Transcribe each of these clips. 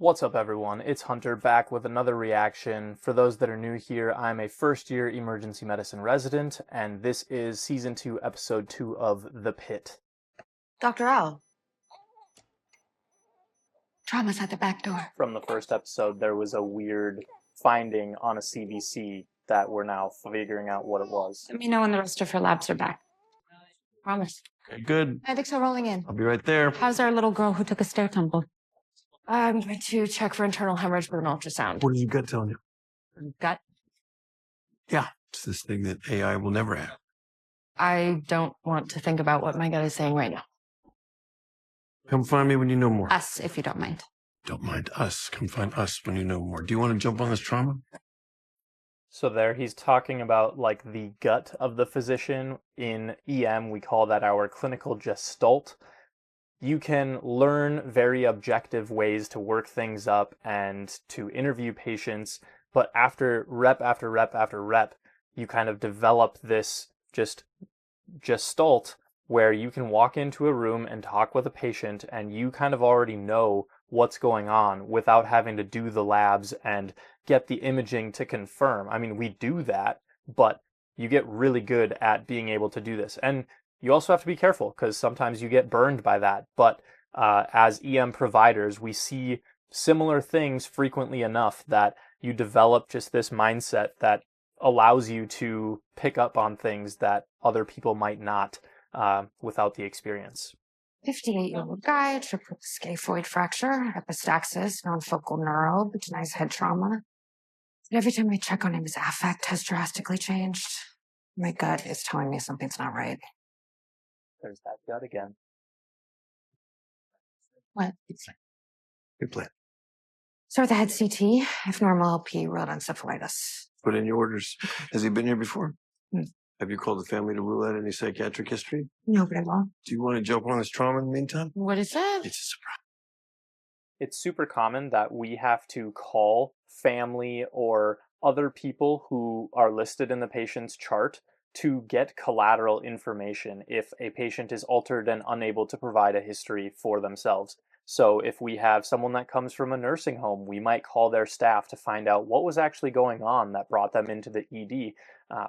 What's up, everyone? It's Hunter back with another reaction. For those that are new here, I'm a first-year emergency medicine resident, and this is Season 2, Episode 2 of The PITT. Dr. Al. Trauma's at the back door. From the first episode, there was a weird finding on a CBC that we're now figuring out what it was. Let me know when the rest of her labs are back. Promise. Okay, good. I think so, rolling in. I'll be right there. How's our little girl who took a stair tumble? I'm going to check for internal hemorrhage with an ultrasound. What is your gut telling you? Gut? Yeah, it's this thing that AI will never have. I don't want to think about what my gut is saying right now. Come find me when you know more. Us, if you don't mind. Don't mind us. Come find us when you know more. Do you want to jump on this trauma? So there he's talking about like the gut of the physician. In EM, we call that our clinical gestalt. You can learn very objective ways to work things up and to interview patients, but after rep after rep after rep, you kind of develop this just gestalt where you can walk into a room and talk with a patient and you kind of already know what's going on without having to do the labs and get the imaging to confirm. I mean, we do that, but you get really good at being able to do this. And you also have to be careful because sometimes you get burned by that. But as EM providers, we see similar things frequently enough that you develop just this mindset that allows you to pick up on things that other people might not without the experience. 58-year-old guy, triple scaphoid fracture, epistaxis, non-focal neuro, vaginized head trauma. And every time I check on him, his affect has drastically changed. My gut is telling me something's not right. There's that gut again. What? Good plan. Start the head CT, if normal LP, rolled encephalitis. Put in your orders. Has he been here before? Hmm. Have you called the family to rule out any psychiatric history? No, but I won't. Do you want to jump on this trauma in the meantime? What is it? It's a surprise. It's super common that we have to call family or other people who are listed in the patient's chart to get collateral information if a patient is altered and unable to provide a history for themselves. So if we have someone that comes from a nursing home, we might call their staff to find out what was actually going on that brought them into the ED.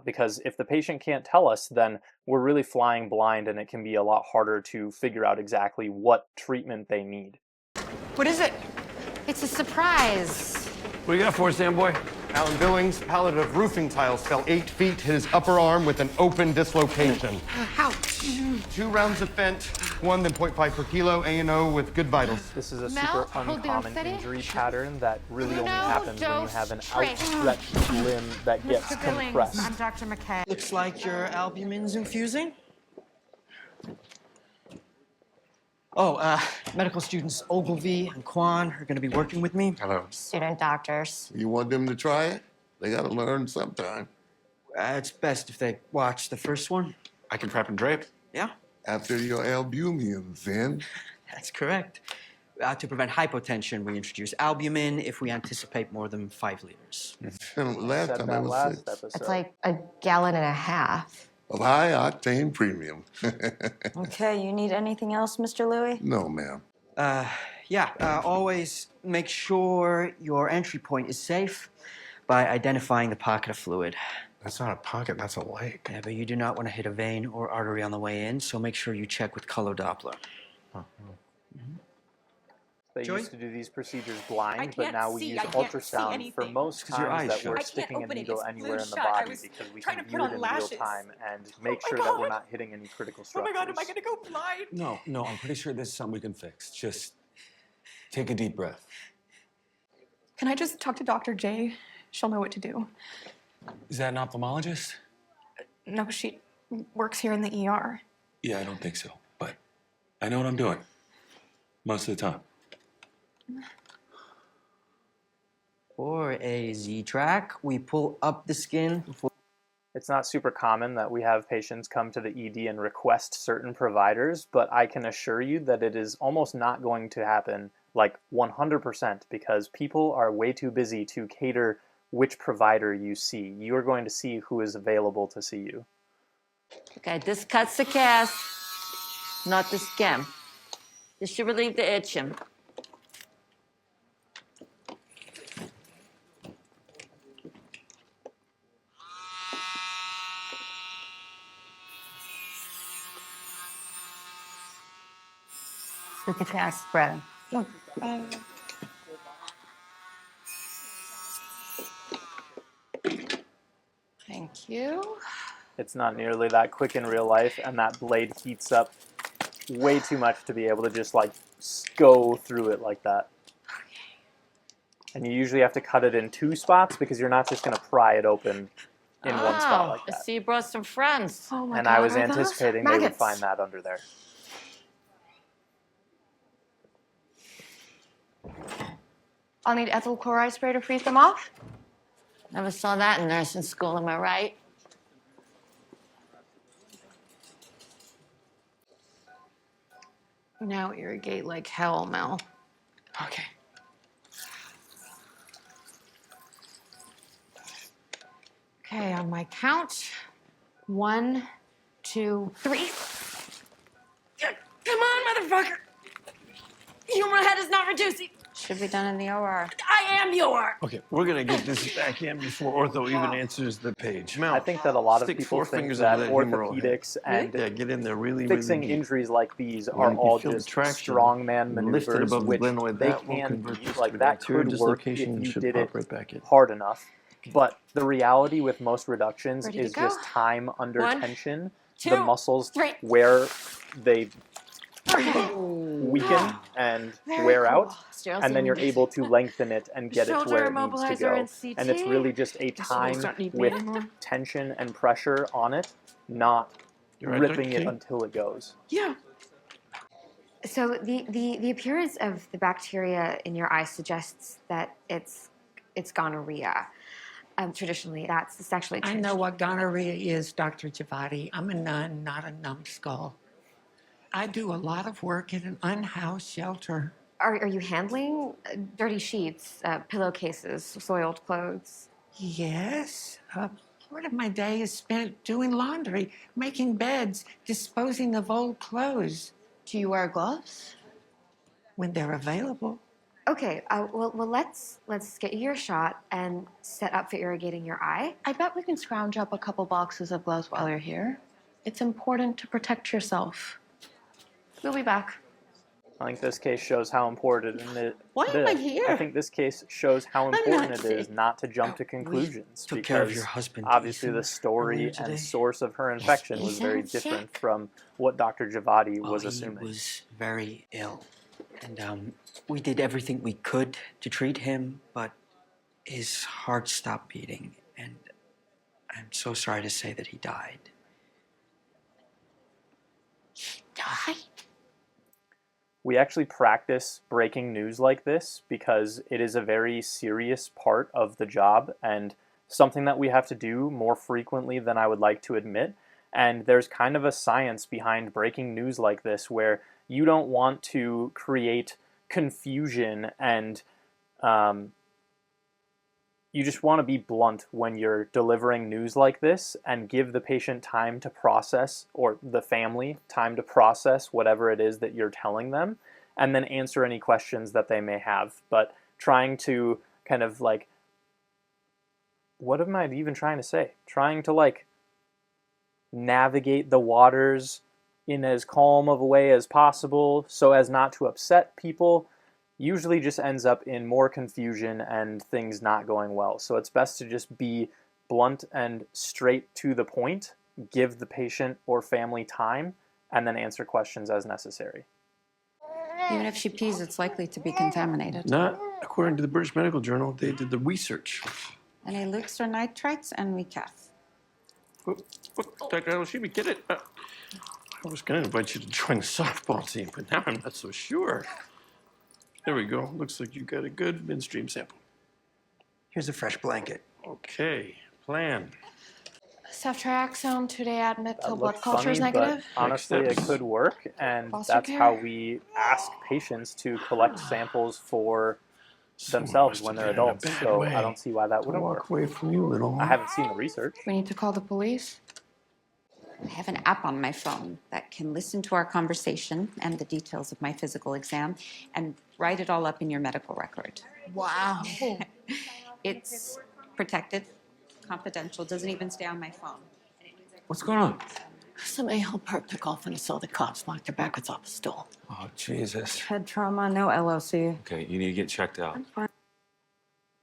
Because if the patient can't tell us, then we're really flying blind and it can be a lot harder to figure out exactly what treatment they need. What is it? It's a surprise. What do you got for us, Sam boy? Alan Billings, pallet of roofing tiles fell 8 feet, hit his upper arm with an open dislocation. Ouch. 2 rounds of fent, 1 then 0.5 per kilo, A&O with good vitals. This is a Mel, super hold the uncommon anesthetic. injury pattern that really only happens when you have an Trish. outstretched limb that gets compressed. I'm Dr. McKay. Looks like your albumin's infusing. Oh, medical students Ogilvy and Kwan are going to be working with me. Hello. Student doctors. You want them to try it? They gotta learn sometime. It's best if they watch the first one. I can prep and drape. Yeah, After your albumin's in. that's correct. To prevent hypotension, we introduce albumin if we anticipate more than 5 liters. Last Said time I that was last 6. episode. It's like a gallon and a half. Of high octane premium. Okay, you need anything else, Mr. Louie? No, ma'am. Always make sure your entry point is safe by identifying the pocket of fluid. That's not a pocket, that's a lake. Yeah, but you do not want to hit a vein or artery on the way in, so make sure you check with color Doppler. They Joy? used to do these procedures blind, but can't now we see. use I can't see ultrasound for anything. most 'Cause your times eyes that shut. we're I can't sticking a open it. needle It's anywhere in the glued shut. I body was because we trying can to view put it on in real lashes. time and make my sure that we're God. not hitting any critical Oh structures. my God, am I gonna go blind? No, I'm pretty sure this is something we can fix. Just take a deep breath. Can I just talk to Dr. J? She'll know what to do. Is that an ophthalmologist? No, she works here in the ER. Yeah, I don't think so, but I know what I'm doing most of the time. For a Z-track, we pull up the skin before. It's not super common that we have patients come to the ED and request certain providers, but I can assure you that it is almost not going to happen like 100% because people are way too busy to cater which provider you see. You are going to see who is available to see you. Okay, this cuts the cast, not the skin. This should relieve the itching. Look at the aspirin. Look, Thank you. It's not nearly that quick in real life, and that blade heats up way too much to be able to just like go through it like that. And you usually have to cut it in 2 spots because you're not just going to pry it open in one spot like I that. see you brought some friends. oh my And God, I was are those anticipating they would maggots? find that under there. I'll need ethyl chloride spray to freeze them off. Never saw that in nursing school, am I right? Now irrigate like hell, Mel. Okay. Okay, on my count. 1, 2, 3. Come on, motherfucker! Humor head is not reducing. Should be done in the OR. I am the OR. Okay, we're gonna get this back in before ortho even answers the page. Mel, I think that a lot of stick people 4 think fingers that under that humeral head. orthopedics and Yeah, get in there really, fixing really deep. injuries like these When are you all feel the just traction, strongman lift it maneuvers, above the which glenoid, they that will can convert be, this like to that bacterial could work if dislocation and you should did pop it right back in. hard enough. But the reality with most reductions Ready to is go? just time under 1, tension. 2, The muscles 3. where they Okay. weaken and Very wear cool. out, Sterile and then you're semen. able to lengthen it and get it to Shoulder where it needs to immobilizer go. and CT. And it's really just a Guess you guys time don't need me with anymore. tension and pressure on it, not You right, ripping Dr. it King? until it goes. Yeah. So the appearance of the bacteria in your eye suggests that it's gonorrhea. Traditionally, that's the sexually I transmitted. know what gonorrhea is, Dr. Javati. I'm a nun, not a numbskull. I do a lot of work in an unhoused shelter. Are you handling dirty sheets, pillowcases, soiled clothes? Yes. Part of my day is spent doing laundry, making beds, disposing of old clothes. Do you wear gloves? When they're available. Okay. Well, let's get you your shot and set up for irrigating your eye. I bet we can scrounge up a couple boxes of gloves while you're here. It's important to protect yourself. We'll be back. I think this case shows how important it Why am I here? I think this case shows how I'm important not it is sick. not to jump to conclusions took care of because your husband, obviously Ethan, the story earlier and today. source of her infection was very Ethan different sick? from what Dr. Javati was He assuming. was very ill. And we did everything we could to treat him, but his heart stopped beating. And I'm so sorry to say that he died. Die? We actually practice breaking news like this because it is a very serious part of the job and something that we have to do more frequently than I would like to admit. And there's kind of a science behind breaking news like this where you don't want to create confusion and you just want to be blunt when you're delivering news like this and give the patient time to process, or the family time to process whatever it is that you're telling them, and then answer any questions that they may have. But trying to kind of like, what am I even trying to say? Trying to like navigate the waters in as calm of a way as possible so as not to upset people usually just ends up in more confusion and things not going well. So it's best to just be blunt and straight to the point, give the patient or family time, and then answer questions as necessary. Even if she pees, it's likely to be contaminated. Not according to the British Medical Journal. They did the research. Any leaks or nitrites, and we calf. What, Dr. Al-Shibi, get it? I was going to invite you to join the softball team, but now I'm not so sure. There we go. Looks like you got a good midstream sample. Here's a fresh blanket. Okay, plan. Ceftriaxone, 2-day admit till That blood looks culture is funny, negative. but honestly, it steps. could work, and Foster that's care? how we ask patients to collect samples for themselves when they're adults. So I don't see why that wouldn't walk work. away from you, little. I haven't seen the research. We need to call the police. I have an app on my phone that can listen to our conversation and the details of my physical exam and write it all up in your medical record. Wow. It's protected, confidential, doesn't even stay on my phone. What's going on? Somebody help her took off and saw the cops knocked her backwards off the stool. Oh, Jesus. Head trauma, no LOC. Okay, you need to get checked out.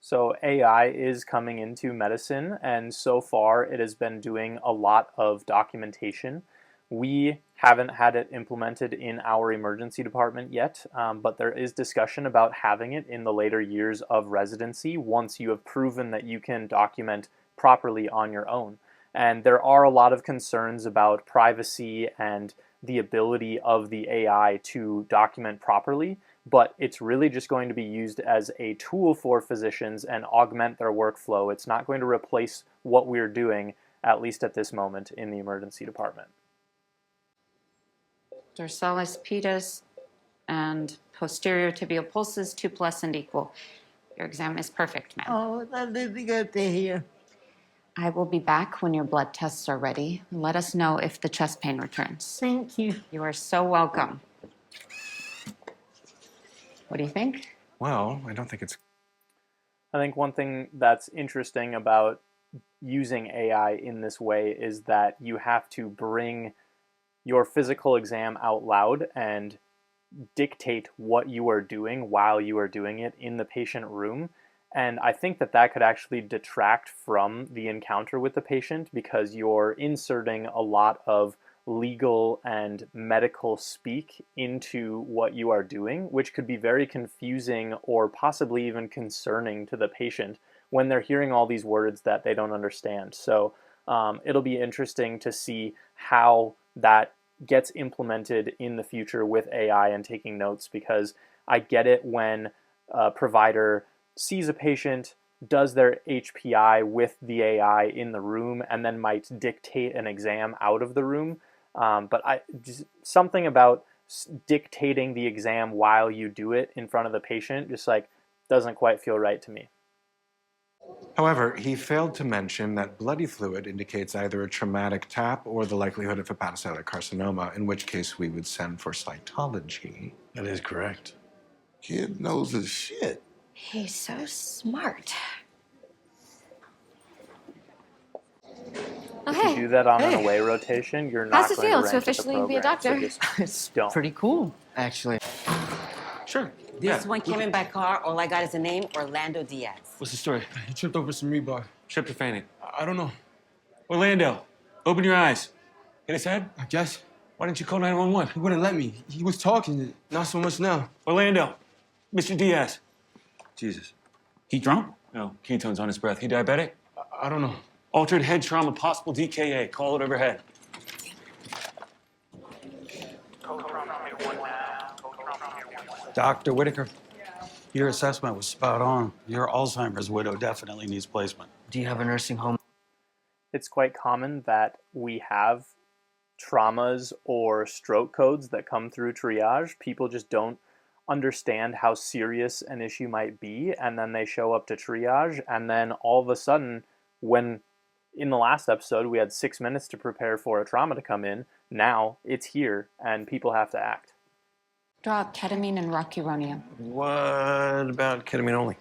So AI is coming into medicine, and so far it has been doing a lot of documentation. We haven't had it implemented in our emergency department yet, but there is discussion about having it in the later years of residency once you have proven that you can document properly on your own. And there are a lot of concerns about privacy and the ability of the AI to document properly, but it's really just going to be used as a tool for physicians and augment their workflow. It's not going to replace what we're doing, at least at this moment, in the emergency department. Dorsalis pedis and posterior tibial pulses, 2+ and equal. Your exam is perfect, ma'am. Oh, that is good to hear. I will be back when your blood tests are ready. Let us know if the chest pain returns. Thank you. You are so welcome. What do you think? Well, I don't think it's... I think one thing that's interesting about using AI in this way is that you have to bring your physical exam out loud and dictate what you are doing while you are doing it in the patient room. And I think that that could actually detract from the encounter with the patient because you're inserting a lot of legal and medical speak into what you are doing, which could be very confusing or possibly even concerning to the patient when they're hearing all these words that they don't understand. So it'll be interesting to see how that gets implemented in the future with AI and taking notes, because I get it when a provider sees a patient, does their HPI with the AI in the room, and then might dictate an exam out of the room. But something about dictating the exam while you do it in front of the patient just like doesn't quite feel right to me. However, he failed to mention that bloody fluid indicates either a traumatic tap or the likelihood of hepatocellular carcinoma, in which case we would send for cytology. That is correct. Kid knows his shit. He's so smart. If you do that on an away rotation, you're not How's it going feel to to rank at the officially be a program, doctor? so just It's don't. pretty cool, actually. Sure. This one came in by car. All I got is a name, Orlando Diaz. What's the story? He tripped over some rebar. Tryptophan. I don't know. Orlando, open your eyes. Hit his head? I guess. Why didn't you call 911? He wouldn't let me. He was talking. Not so much now. Orlando, Mr. Diaz. Jesus. He drunk? No, ketones on his breath. He diabetic? I don't know. Altered head trauma, possible DKA. Call it overhead. Dr. Whitaker, your assessment was spot on. Your Alzheimer's widow definitely needs placement. Do you have a nursing home? It's quite common that we have traumas or stroke codes that come through triage. People just don't understand how serious an issue might be, and then they show up to triage, and then all of a sudden, when in the last episode we had 6 minutes to prepare for a trauma to come in, now it's here and people have to act. Draw up ketamine and rocuronium. What about ketamine only?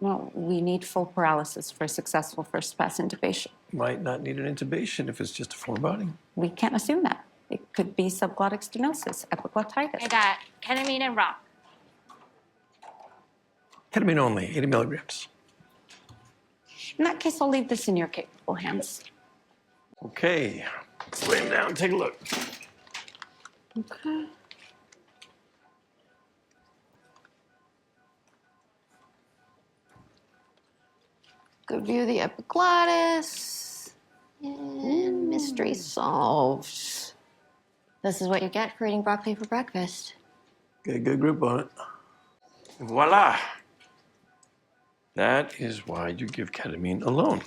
Well, we need full paralysis for a successful first pass intubation. Might not need an intubation if it's just a foreign body. We can't assume that. It could be subglottic stenosis, epiglottitis. I got ketamine and rock. Ketamine only, 80 milligrams. In that case, I'll leave this in your capable hands. Okay, let's lay him down, take a look. Okay. Good view of the epiglottis. And mystery solved. This is what you get for eating broccoli for breakfast. Get a good grip on it. Voila! That is why you give ketamine alone.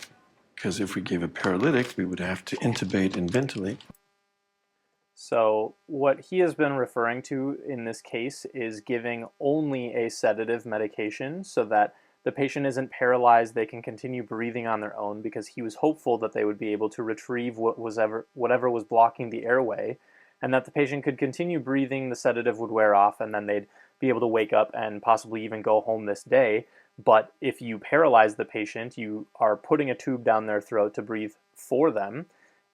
Because if we gave a paralytic, we would have to intubate and ventilate. So what he has been referring to in this case is giving only a sedative medication so that the patient isn't paralyzed, they can continue breathing on their own, because he was hopeful that they would be able to retrieve whatever was blocking the airway, and that the patient could continue breathing, the sedative would wear off, and then they'd be able to wake up and possibly even go home this day. But if you paralyze the patient, you are putting a tube down their throat to breathe for them,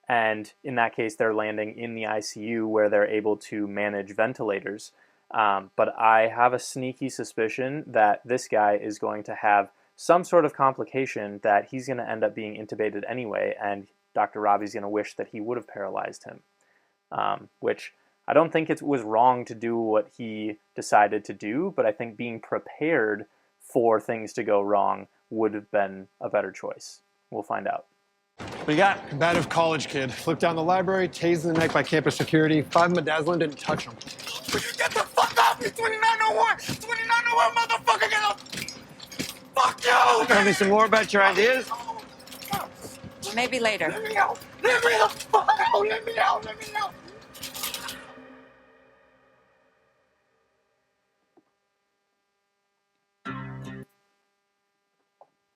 And in that case, they're landing in the ICU where they're able to manage ventilators. But I have a sneaky suspicion that this guy is going to have some sort of complication that he's going to end up being intubated anyway, and Dr. Robbie's going to wish that he would have paralyzed him, which I don't think it was wrong to do what he decided to do, but I think being prepared for things to go wrong would have been a better choice. We'll find out. What you got? Combative college kid. Flipped down the library, tased in the neck by campus security. 5 midazolam, didn't touch him. Would you get the fuck off me? 2901! 2901, motherfucker, get up! Fuck you! Tell me some more about your ideas. Maybe later. Let me out! Let me the fuck out! Let me out! Let me out!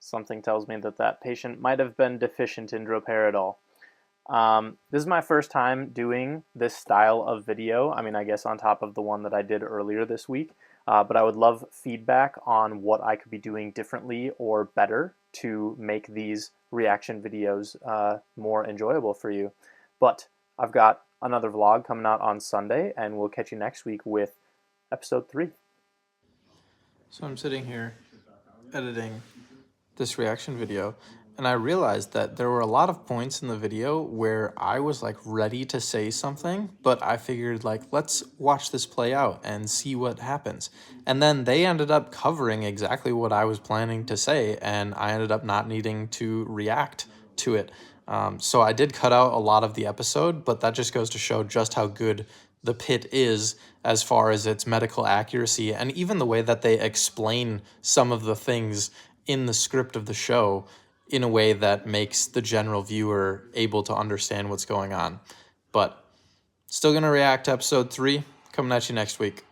Something tells me that that patient might have been deficient in droperidol. This is my first time doing this style of video. I mean, I guess on top of the one that I did earlier this week. But I would love feedback on what I could be doing differently or better to make these reaction videos more enjoyable for you. But I've got another vlog coming out on Sunday, and we'll catch you next week with episode 3. So I'm sitting here editing this reaction video, and I realized that there were a lot of points in the video where I was like ready to say something, but I figured like, let's watch this play out and see what happens. And then they ended up covering exactly what I was planning to say, and I ended up not needing to react to it. So I did cut out a lot of the episode, but that just goes to show just how good the PITT is as far as its medical accuracy, and even the way that they explain some of the things in the script of the show in a way that makes the general viewer able to understand what's going on. But still going to react to episode 3, coming at you next week.